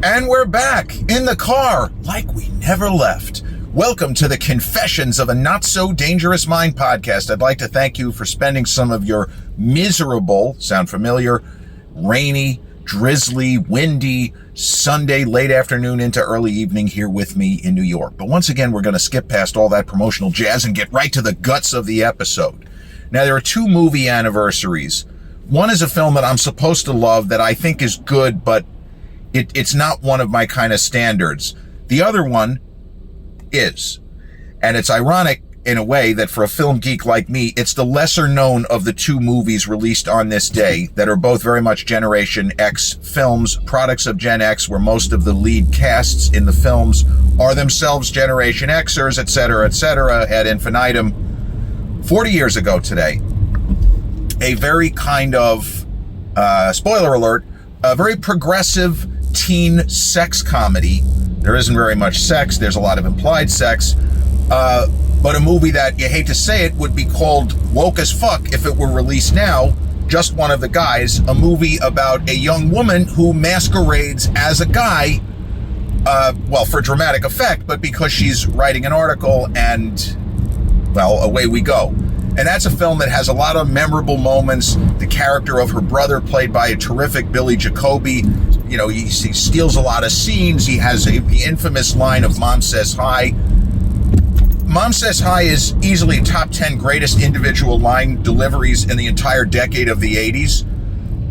And we're back in the car like we never left. Welcome to the Confessions of a Not So Dangerous Mind podcast. I'd like to thank you for spending some of your miserable, sound familiar, rainy, drizzly, windy Sunday late afternoon into early evening here with me in New York. But once again, we're going to skip past all that promotional jazz and get right to the guts of the episode. Now, there are two movie anniversaries. One is a film that I'm supposed to love that I think is good, but it's not one of my kind of standards. The other one is, and it's ironic in a way that for a film geek like me, it's the lesser known of the two movies released on this day that are both very much Generation X films, products of Gen X, where most of the lead casts in the films are themselves Generation Xers, etc., ad infinitum. 40 years ago today, a very kind of, spoiler alert, a very progressive teen sex comedy. There isn't very much sex. There's a lot of implied sex. But a movie that, you hate to say it, would be called woke as fuck if it were released now. Just One of the Guys, a movie about a young woman who masquerades as a guy, well, for dramatic effect, but because she's writing an article and, well, away we go. And that's a film that has a lot of memorable moments. The character of her brother, played by a terrific Billy Jacoby, you know, he steals a lot of scenes. He has the infamous line of "Mom Says Hi." "Mom Says Hi" is easily top 10 greatest individual line deliveries in the entire decade of the 80s.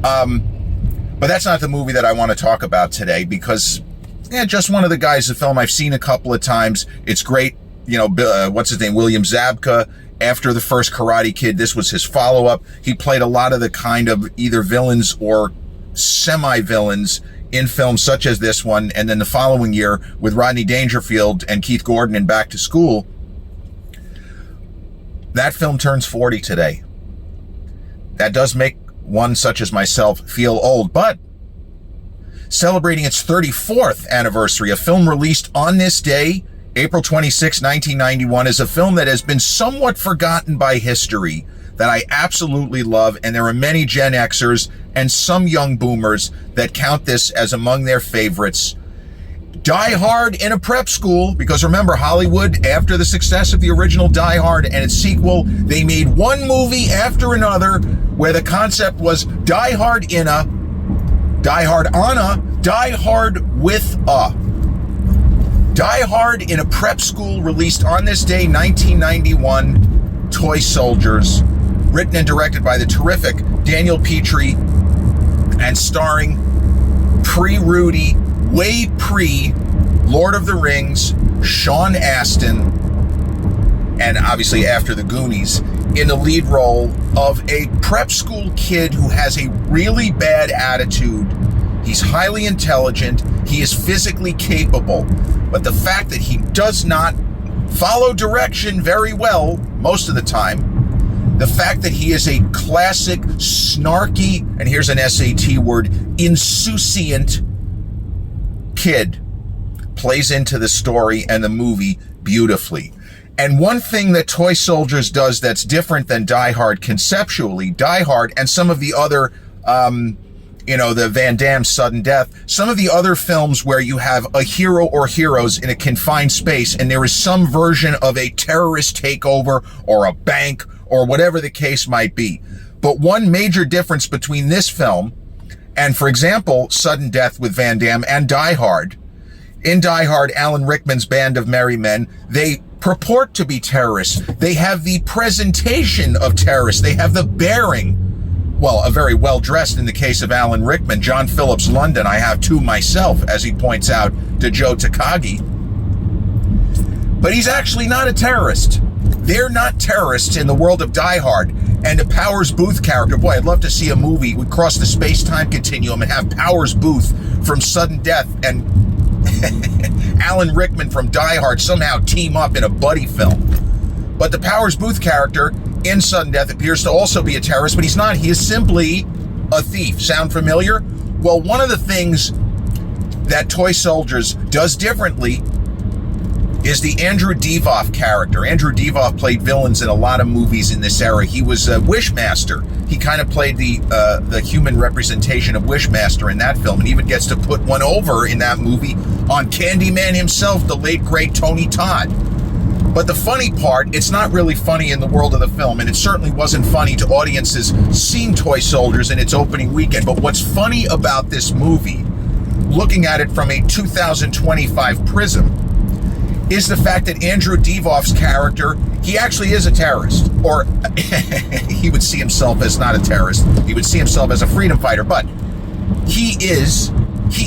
But that's not the movie that I want to talk about today because, Just One of the Guys, a film I've seen a couple of times. It's great. You know, what's his name? William Zabka. After the first Karate Kid, this was his follow-up. He played a lot of the kind of either villains or semi-villains in films such as this one. And then the following year with Rodney Dangerfield and Keith Gordon in Back to School. That film turns 40 today. That does make one such as myself feel old, but celebrating its 34th anniversary, a film released on this day, April 26, 1991, is a film that has been somewhat forgotten by history that I absolutely love, and there are many Gen Xers and some young boomers that count this as among their favorites. Die Hard in a prep school, because remember, Hollywood, after the success of the original Die Hard and its sequel, they made one movie after another where the concept was Die Hard in a, Die Hard on a, Die Hard with a. Die Hard in a Prep School, released on this day, 1991, Toy Soldiers, written and directed by the terrific Daniel Petrie, and starring pre-Rudy, way pre-Lord of the Rings, Sean Astin, and obviously after the Goonies, in the lead role of a prep school kid who has a really bad attitude. He's highly intelligent. He is physically capable. But the fact that he does not follow direction very well most of the time, the fact that he is a classic, snarky, and here's an SAT word, insouciant kid, plays into the story and the movie beautifully. And one thing that Toy Soldiers does that's different than Die Hard conceptually, Die Hard and some of the other the Van Damme sudden death, some of the other films where you have a hero or heroes in a confined space and there is some version of a terrorist takeover or a bank or whatever the case might be. But one major difference between this film and, for example, Sudden Death with Van Damme and Die Hard, in Die Hard, Alan Rickman's Band of Merry Men, they purport to be terrorists. They have the presentation of terrorists. They have the bearing. Well, a very well-dressed, in the case of Alan Rickman, John Phillips London, I have two myself, as he points out to Joe Takagi. But he's actually not a terrorist. They're not terrorists in the world of Die Hard. And a Powers Booth character, boy, I'd love to see a movie would cross the space-time continuum and have Powers Booth from Sudden Death and Alan Rickman from Die Hard somehow team up in a buddy film. But the Powers Booth character in Sudden Death appears to also be a terrorist, but he's not. He is simply a thief. Sound familiar? Well, one of the things that Toy Soldiers does differently is the Andrew Divoff character. Andrew Divoff played villains in a lot of movies in this era. He was a Wishmaster. He kind of played the human representation of Wishmaster in that film, and even gets to put one over in that movie on Candyman himself, the late great Tony Todd. But the funny part, it's not really funny in the world of the film, and it certainly wasn't funny to audiences seeing Toy Soldiers in its opening weekend. But what's funny about this movie, looking at it from a 2025 prism, is the fact that Andrew Divoff's character, he actually is a terrorist. Or he would see himself as not a terrorist. He would see himself as a freedom fighter. But he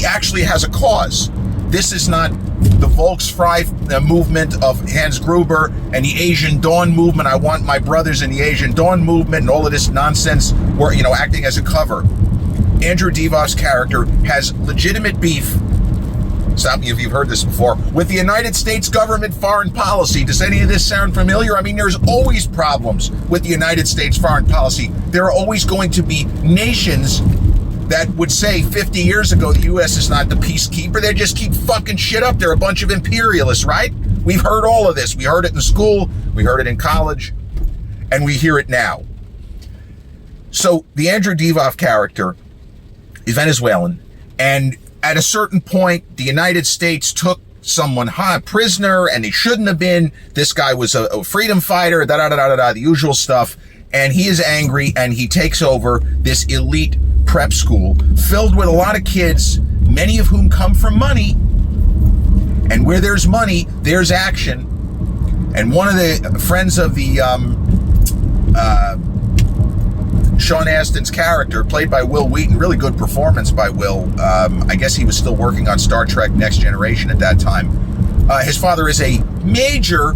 actually has a cause. This is not the Volksfrei movement of Hans Gruber and the Asian Dawn movement. I want my brothers in the Asian Dawn movement and all of this nonsense where, acting as a cover. Andrew Divoff's character has legitimate beef, stop me if you've heard this before, with the United States government foreign policy. Does any of this sound familiar? I mean, there's always problems with the United States foreign policy. There are always going to be nations that would say 50 years ago the U.S. is not the peacekeeper. They just keep fucking shit up. They're a bunch of imperialists, right? We've heard all of this. We heard it in school, we heard it in college, and we hear it now. So the Andrew Divoff character is Venezuelan, and at a certain point, the United States took someone prisoner, and he shouldn't have been. This guy was a freedom fighter, the usual stuff. And he is angry, and he takes over this elite prep school filled with a lot of kids, many of whom come from money. And where there's money, there's action. And one of the friends of the Sean Astin's character, played by Will Wheaton, really good performance by Will. I guess he was still working on Star Trek Next Generation at that time. His father is a major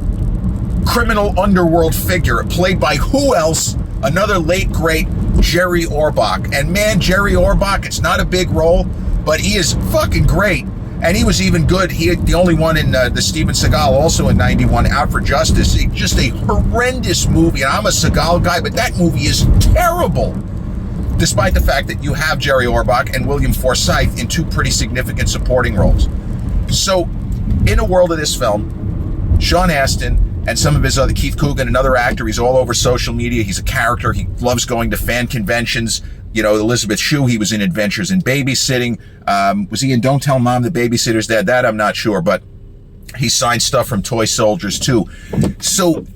criminal underworld figure, played by who else? Another late great Jerry Orbach. And man, Jerry Orbach, it's not a big role, but he is fucking great. And he was even good. He the only one in the Steven Seagal, also in '91, Out for Justice. Just a horrendous movie. And I'm a Seagal guy, but that movie is terrible. Despite the fact that you have Jerry Orbach and William Forsythe in two pretty significant supporting roles. So, in the world of this film, Sean Astin and some of his other, Keith Coogan, another actor, he's all over social media. He's a character. He loves going to fan conventions. Elizabeth Shue, he was in Adventures in Babysitting. Was he in Don't Tell Mom the Babysitter's Dead? That I'm not sure, but he signed stuff from Toy Soldiers too. So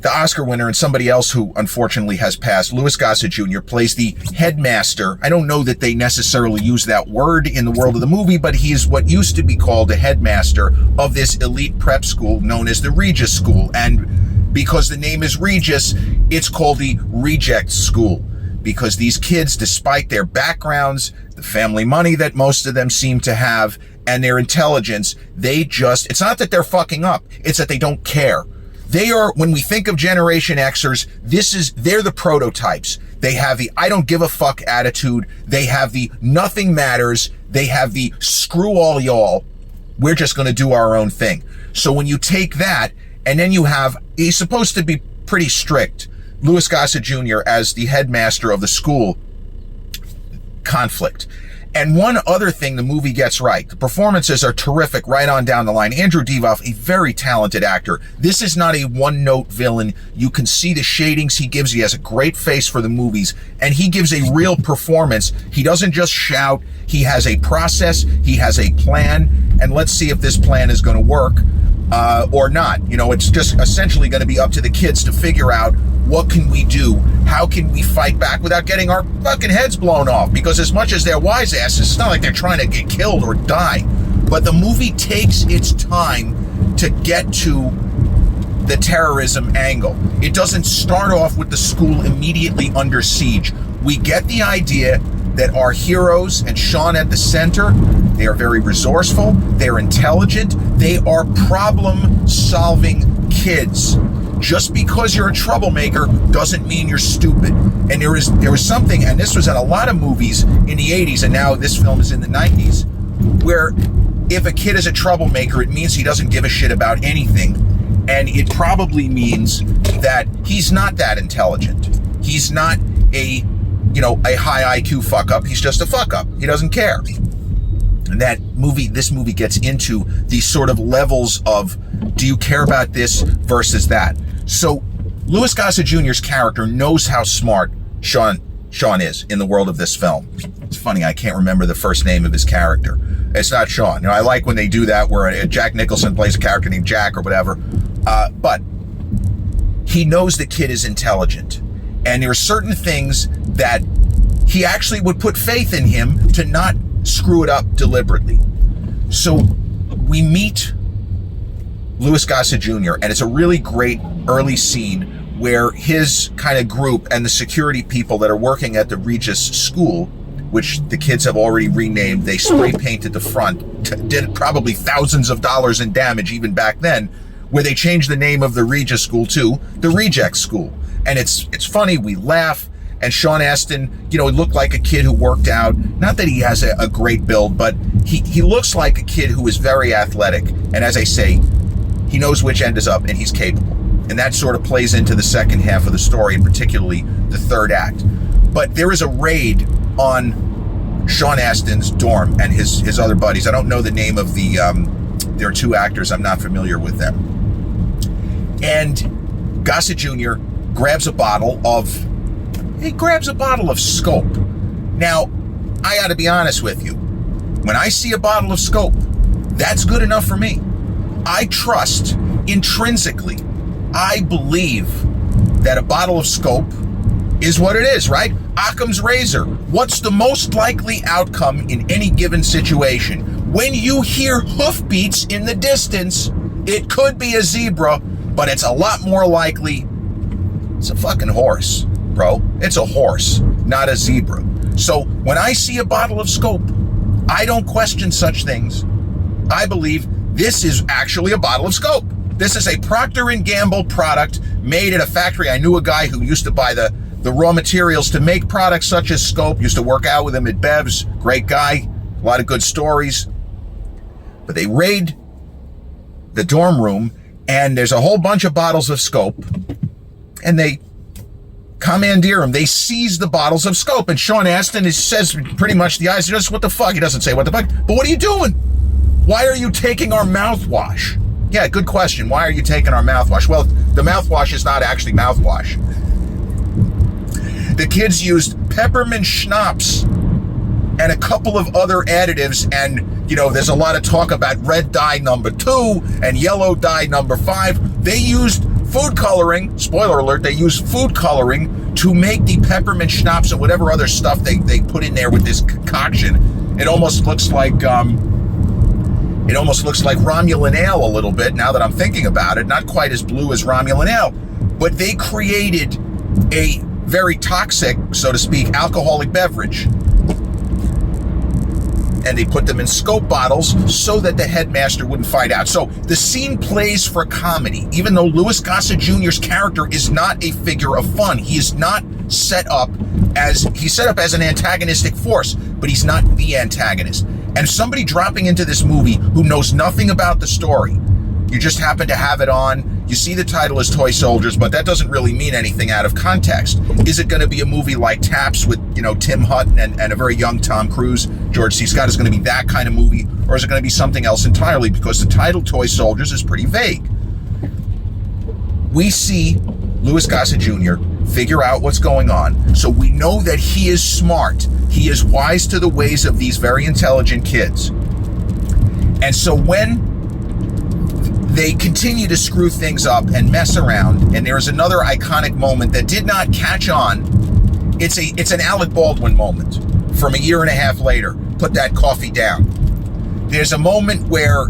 the Oscar winner and somebody else who unfortunately has passed, Louis Gossett Jr., plays the headmaster. I don't know that they necessarily use that word in the world of the movie, but he is what used to be called the headmaster of this elite prep school known as the Regis School. And because the name is Regis, it's called the Reject School. Because these kids, despite their backgrounds, the family money that most of them seem to have, and their intelligence, it's not that they're fucking up, it's that they don't care. They are, when we think of Generation Xers, they're the prototypes. They have the I don't give a fuck attitude. They have the nothing matters. They have the screw all y'all. We're just going to do our own thing. So when you take that, and then he's supposed to be pretty strict, Louis Gossett Jr. as the headmaster of the school, conflict. And one other thing the movie gets right, the performances are terrific right on down the line. Andrew Divoff, a very talented actor. This is not a one-note villain. You can see the shadings he gives. He has a great face for the movies, and he gives a real performance. He doesn't just shout. He has a process. He has a plan, and let's see if this plan is going to work or not. It's just essentially going to be up to the kids to figure out what can we do? How can we fight back without getting our fucking heads blown off? Because as much as they're wise asses, it's not like they're trying to get killed or die. But the movie takes its time to get to the terrorism angle. It doesn't start off with the school immediately under siege. We get the idea that our heroes, and Sean at the center, they are very resourceful, they're intelligent, they are problem-solving kids. Just because you're a troublemaker doesn't mean you're stupid. And there was something, and this was in a lot of movies in the 80s, and now this film is in the 90s, where if a kid is a troublemaker, it means he doesn't give a shit about anything. And it probably means that he's not that intelligent. He's not a high IQ fuck up. He's just a fuck up. He doesn't care. And this movie gets into these sort of levels of, do you care about this versus that? So Louis Gossett Jr.'s character knows how smart Sean is in the world of this film. It's funny, I can't remember the first name of his character. It's not Sean. You know, I like when they do that where Jack Nicholson plays a character named Jack or whatever. But he knows the kid is intelligent. And there are certain things that he actually would put faith in him to not screw it up deliberately. So we meet Louis Gossett Jr., and it's a really great early scene where his kind of group and the security people that are working at the Regis school, which the kids have already renamed, they spray painted the front, did probably thousands of dollars in damage even back then, where they changed the name of the Regis school to the Reject School. And it's funny, we laugh, and Sean Astin, you know, he looked like a kid who worked out. Not that he has a great build, but he looks like a kid who is very athletic. And as I say, he knows which end is up, and he's capable. And that sort of plays into the second half of the story, and particularly the third act. But there is a raid on Sean Astin's dorm and his other buddies. I don't know the name of there are two actors. I'm not familiar with them. And Gossett Jr. grabs a bottle of Scope. Now, I got to be honest with you. When I see a bottle of Scope, that's good enough for me. I trust intrinsically. I believe that a bottle of Scope is what it is, right? Occam's razor. What's the most likely outcome in any given situation? When you hear hoofbeats in the distance, it could be a zebra, but it's a lot more likely it's a fucking horse, bro. It's a horse, not a zebra. So when I see a bottle of Scope, I don't question such things. I believe this is actually a bottle of Scope. This is a Procter & Gamble product made at a factory. I knew a guy who used to buy the raw materials to make products such as Scope, used to work out with him at Bev's. Great guy, a lot of good stories. But they raid the dorm room, and there's a whole bunch of bottles of Scope, and they commandeer him. They seize the bottles of Scope, and Sean Astin says pretty much the eyes, what the fuck? He doesn't say what the fuck, but what are you doing? Why are you taking our mouthwash? Yeah, good question. Why are you taking our mouthwash? Well, the mouthwash is not actually mouthwash. The kids used peppermint schnapps and a couple of other additives, and, you know, there's a lot of talk about red dye number 2 and yellow dye number 5. They used food coloring, spoiler alert, they used food coloring to make the peppermint schnapps and whatever other stuff they put in there with this concoction. It almost looks like Romulan ale a little bit, now that I'm thinking about it. Not quite as blue as Romulan ale, but they created a very toxic, so to speak, alcoholic beverage. And they put them in Scope bottles so that the headmaster wouldn't find out. So the scene plays for comedy, even though Louis Gossett Jr.'s character is not a figure of fun. He is not set up as an antagonistic force, but he's not the antagonist. And somebody dropping into this movie who knows nothing about the story, you just happen to have it on, you see the title is Toy Soldiers, but that doesn't really mean anything out of context. Is it going to be a movie like Taps with, you know, Tim Hutton and a very young Tom Cruise? George C. Scott is going to be that kind of movie, or is it going to be something else entirely? Because the title Toy Soldiers is pretty vague. We see Louis Gossett Jr. figure out what's going on, so we know that he is smart. He is wise to the ways of these very intelligent kids. And so when they continue to screw things up and mess around, and there's another iconic moment that did not catch on. It's an Alec Baldwin moment from a year and a half later. Put that coffee down. There's a moment where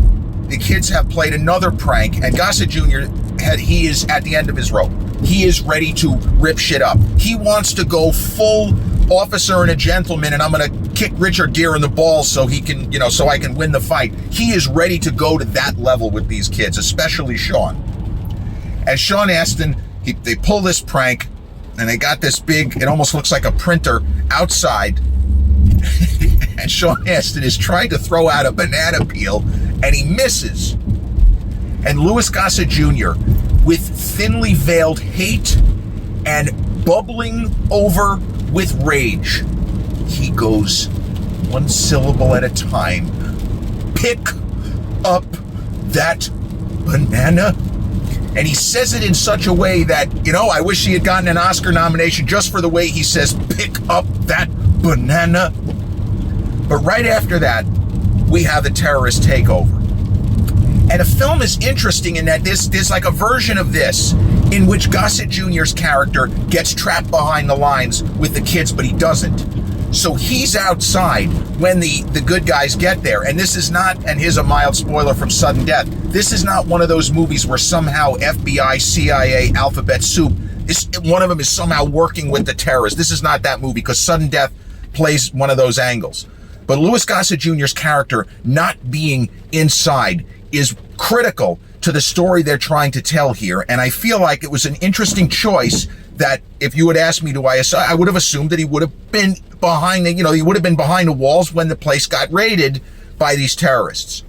the kids have played another prank, and Gossett Jr. he is at the end of his rope. He is ready to rip shit up. He wants to go full officer and a gentleman, and I'm going to kick Richard Gere in the balls so he can, you know, so I can win the fight. He is ready to go to that level with these kids, especially Sean. And Sean Astin, they pull this prank, and they got this big, it almost looks like a printer outside. And Sean Astin is trying to throw out a banana peel, and he misses. And Louis Gossett Jr., with thinly veiled hate and bubbling over with rage, he goes one syllable at a time. Pick up that banana And he says it in such a way that, I wish he had gotten an Oscar nomination just for the way he says, pick up that banana. But right after that, we have the terrorist takeover. And the film is interesting in that there's like a version of this in which Gossett Jr.'s character gets trapped behind the lines with the kids, but he doesn't. So he's outside when the good guys get there. And this is not, and here's a mild spoiler from Sudden Death, this is not one of those movies where somehow FBI, CIA, alphabet soup, one of them is somehow working with the terrorists. This is not that movie, because Sudden Death plays one of those angles. But Louis Gossett Jr.'s character not being inside is critical to the story they're trying to tell here. And I feel like it was an interesting choice that if you had asked me, I would have assumed that he would have been behind he would have been behind the walls when the place got raided by these terrorists.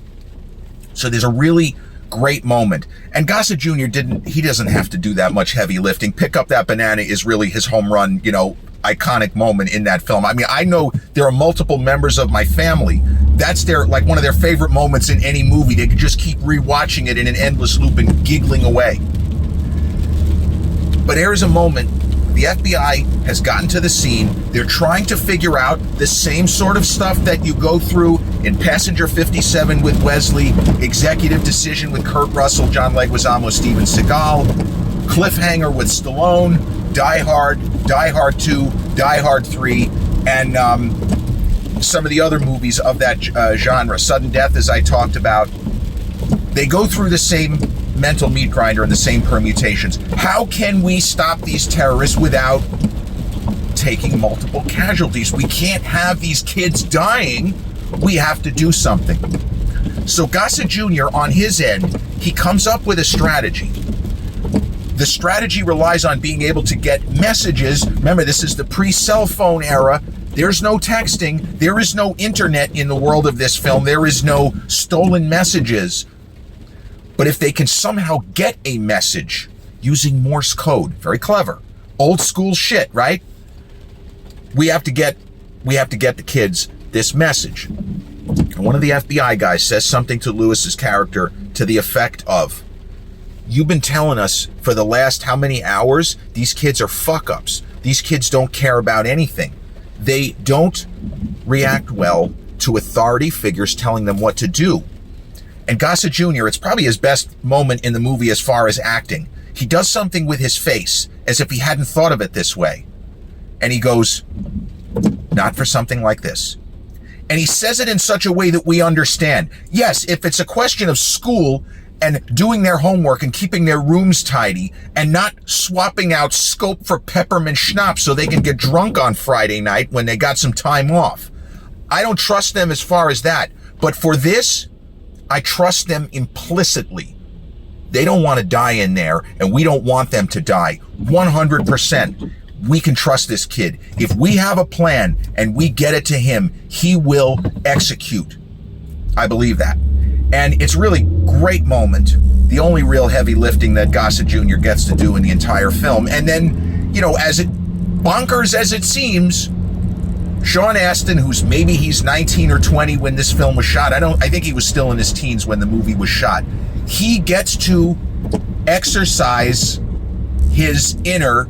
So there's a really great moment. And Gossett Jr. doesn't have to do that much heavy lifting. Pick Up That Banana is really his home run, iconic moment in that film. I mean, I know there are multiple members of my family. That's one of their favorite moments in any movie. They could just keep rewatching it in an endless loop and giggling away. But there is a moment, the FBI has gotten to the scene. They're trying to figure out the same sort of stuff that you go through in Passenger 57 with Wesley, Executive Decision with Kurt Russell, John Leguizamo, Steven Seagal, Cliffhanger with Stallone, Die Hard, Die Hard 2, Die Hard 3, and some of the other movies of that genre. Sudden Death, as I talked about. They go through the same mental meat grinder and the same permutations. How can we stop these terrorists without taking multiple casualties? We can't have these kids dying. We have to do something. So Gossett Jr., on his end, he comes up with a strategy. The strategy relies on being able to get messages. Remember, this is the pre-cell phone era. There's no texting. There is no internet in the world of this film. There is no stolen messages. But if they can somehow get a message using Morse code, very clever, old school shit, right? We have to get the kids this message. And one of the FBI guys says something to Lewis's character to the effect of, "You've been telling us for the last how many hours these kids are fuck-ups. These kids don't care about anything. They don't react well to authority figures telling them what to do." And Gossett Jr., it's probably his best moment in the movie as far as acting. He does something with his face as if he hadn't thought of it this way. And he goes, "Not for something like this." And he says it in such a way that we understand. Yes, if it's a question of school and doing their homework and keeping their rooms tidy and not swapping out scope for peppermint schnapps so they can get drunk on Friday night when they got some time off, I don't trust them as far as that. But for this, I trust them implicitly. They don't want to die in there, and we don't want them to die. 100%. We can trust this kid. If we have a plan and we get it to him, he will execute. I believe that. And it's really great moment. The only real heavy lifting that Gossett Jr. gets to do in the entire film. And then, as bonkers as it seems, Sean Astin, he's 19 or 20 when this film was shot. I think he was still in his teens when the movie was shot. He gets to exercise his inner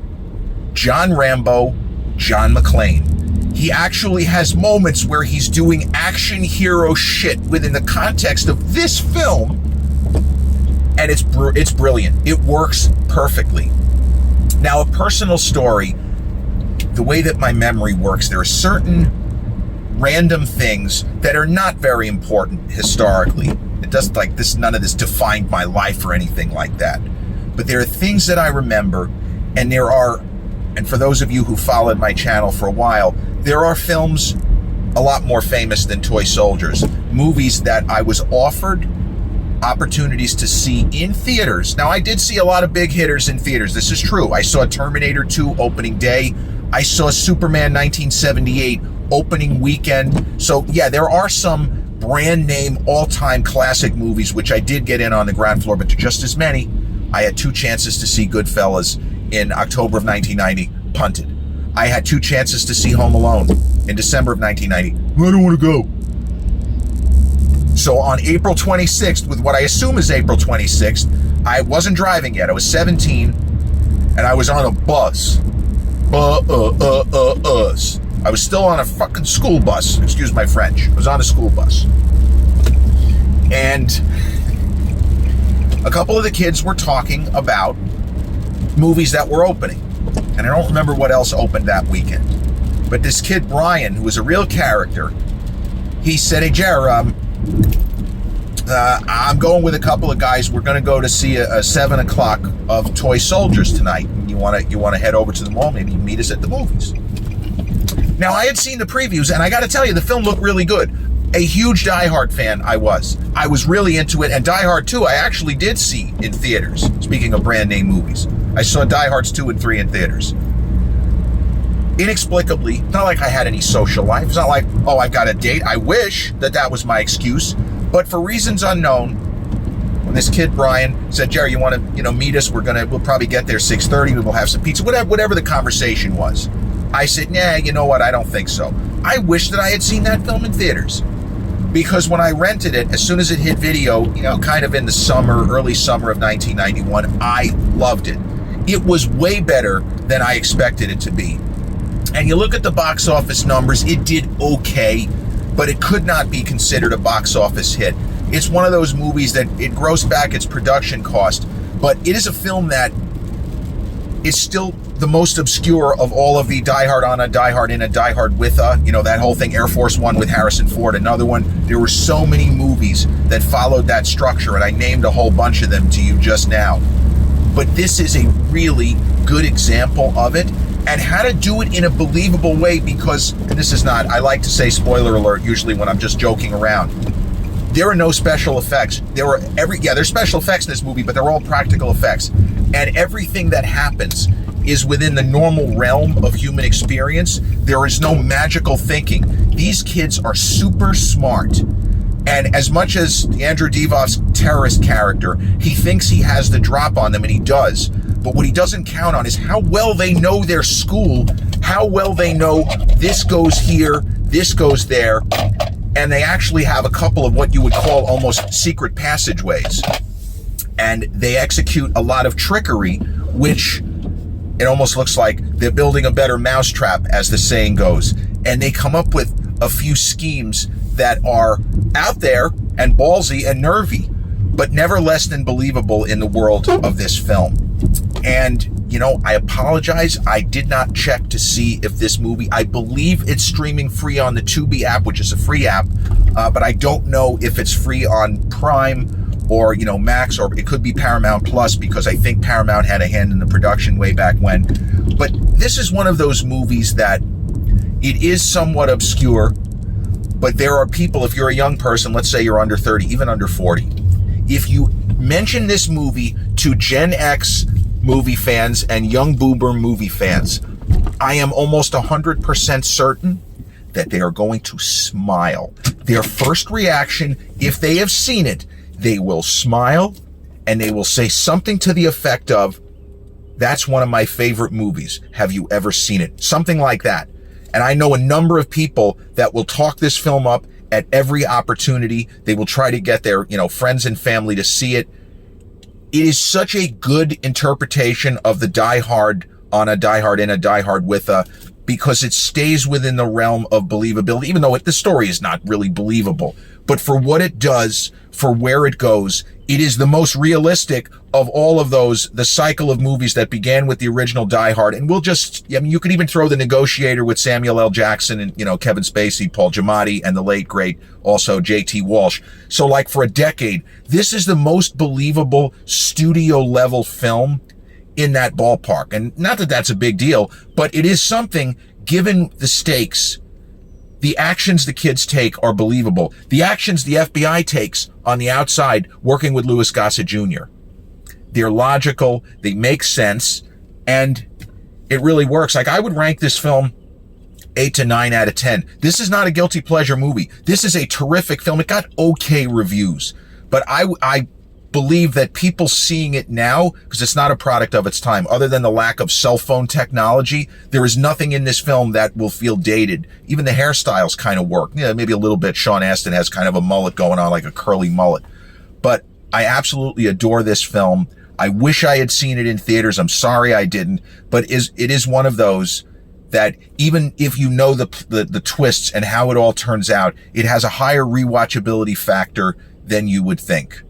John Rambo, John McClane. He actually has moments where he's doing action hero shit within the context of this film. And it's brilliant. It works perfectly. Now, a personal story. The way that my memory works, there are certain random things that are not very important historically. It doesn't none of this defined my life or anything like that. But there are things that I remember, and and for those of you who followed my channel for a while, there are films a lot more famous than Toy Soldiers, movies that I was offered opportunities to see in theaters. Now, I did see a lot of big hitters in theaters. This is true. I saw Terminator 2 opening day. I saw Superman 1978 opening weekend. So yeah, there are some brand name all-time classic movies which I did get in on the ground floor, but just as many. I had 2 chances to see Goodfellas in October of 1990, punted. I had 2 chances to see Home Alone in December of 1990. I don't want to go. So on April 26th, with what I assume is April 26th, I wasn't driving yet. I was 17, and I was on a bus. I was still on a fucking school bus. Excuse my French. I was on a school bus. And a couple of the kids were talking about movies that were opening. And I don't remember what else opened that weekend. But this kid, Brian, who was a real character, he said, "Hey, Jer, I'm going with a couple of guys. We're going to go to see a 7 o'clock of Toy Soldiers tonight. You want to head over to the mall? Maybe meet us at the movies." Now, I had seen the previews, and I got to tell you, the film looked really good. A huge Die Hard fan I was. I was really into it, and Die Hard 2 I actually did see in theaters. Speaking of brand name movies, I saw Die Hards 2 and 3 in theaters. Inexplicably, not like I had any social life. It's not like, oh, I've got a date. I wish that was my excuse. But for reasons unknown, when this kid, Brian, said, "Jerry, you want to, meet us? We'll probably get there 6:30. We'll have some pizza," whatever the conversation was. I said, "Nah, you know what? I don't think so." I wish that I had seen that film in theaters. Because when I rented it, as soon as it hit video, kind of in the early summer of 1991, I loved it. It was way better than I expected it to be. And you look at the box office numbers, it did okay, but it could not be considered a box office hit. It's one of those movies that it grossed back its production cost, but it is a film that is still the most obscure of all of the Die Hard on a Die Hard in a Die Hard with a, that whole thing, Air Force One with Harrison Ford, another one. There were so many movies that followed that structure, and I named a whole bunch of them to you just now. But this is a really good example of it, and how to do it in a believable way, because, and this is not, I like to say spoiler alert usually when I'm just joking around, there are no special effects. There's special effects in this movie, but they're all practical effects. And everything that happens is within the normal realm of human experience. There is no magical thinking. These kids are super smart. And as much as Andrew Divoff's terrorist character, he thinks he has the drop on them, and he does. But what he doesn't count on is how well they know their school, how well they know this goes here, this goes there, and they actually have a couple of what you would call almost secret passageways. And they execute a lot of trickery, which it almost looks like they're building a better mousetrap, as the saying goes. And they come up with a few schemes that are out there and ballsy and nervy, but never less than believable in the world of this film. And, I apologize. I did not check to see if this movie, I believe it's streaming free on the Tubi app, which is a free app, but I don't know if it's free on Prime or, Max, or it could be Paramount Plus, because I think Paramount had a hand in the production way back when. But this is one of those movies that it is somewhat obscure, but there are people, if you're a young person, let's say you're under 30, even under 40, if you mention this movie to Gen X movie fans and young boomer movie fans, I am almost 100% certain that they are going to smile. Their first reaction, if they have seen it, they will smile and they will say something to the effect of, "That's one of my favorite movies. Have you ever seen it?" Something like that. And I know a number of people that will talk this film up at every opportunity. They will try to get their, friends and family to see it. It is such a good interpretation of the Die Hard on a Die Hard in a Die Hard with a, because it stays within the realm of believability, even though the story is not really believable. But for what it does, for where it goes, it is the most realistic of all of those, the cycle of movies that began with the original Die Hard. And you could even throw The Negotiator with Samuel L. Jackson and, Kevin Spacey, Paul Giamatti, and the late, great, also J.T. Walsh. So for a decade, this is the most believable studio level film in that ballpark. And not that that's a big deal, but it is something, given the stakes. The actions the kids take are believable. The actions the FBI takes on the outside, working with Louis Gossett Jr., they're logical, they make sense, and it really works. I would rank this film 8 to 9 out of 10. This is not a guilty pleasure movie. This is a terrific film. It got okay reviews, but I believe that people seeing it now, because it's not a product of its time, other than the lack of cell phone technology, there is nothing in this film that will feel dated. Even the hairstyles kind of work. Maybe a little bit. Sean Astin has kind of a mullet going on, like a curly mullet. But I absolutely adore this film. I wish I had seen it in theaters. I'm sorry I didn't, but it is one of those that even if you know the twists and how it all turns out, it has a higher rewatchability factor than you would think.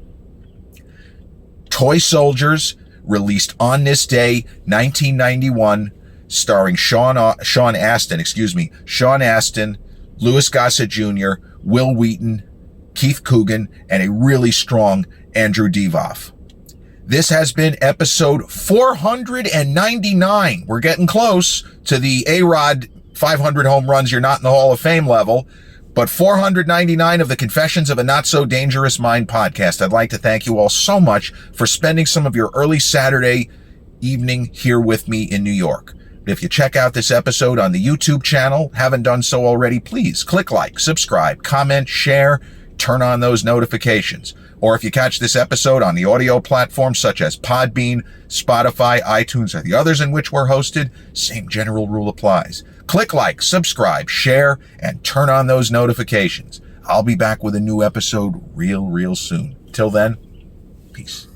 Toy Soldiers, released on this day, 1991, starring Sean Astin, Louis Gossett Jr., Will Wheaton, Keith Coogan, and a really strong Andrew Divoff. This has been episode 499. We're getting close to the A-Rod 500 home runs, you're not in the Hall of Fame level, but 499 of the Confessions of a Not So Dangerous Mind podcast. I'd like to thank you all so much for spending some of your early Saturday evening here with me in New York. If you check out this episode on the YouTube channel, haven't done so already, please click like, subscribe, comment, share, turn on those notifications. Or if you catch this episode on the audio platforms such as Podbean, Spotify, iTunes, or the others in which we're hosted, same general rule applies. Click like, subscribe, share, and turn on those notifications. I'll be back with a new episode real soon. Till then, peace.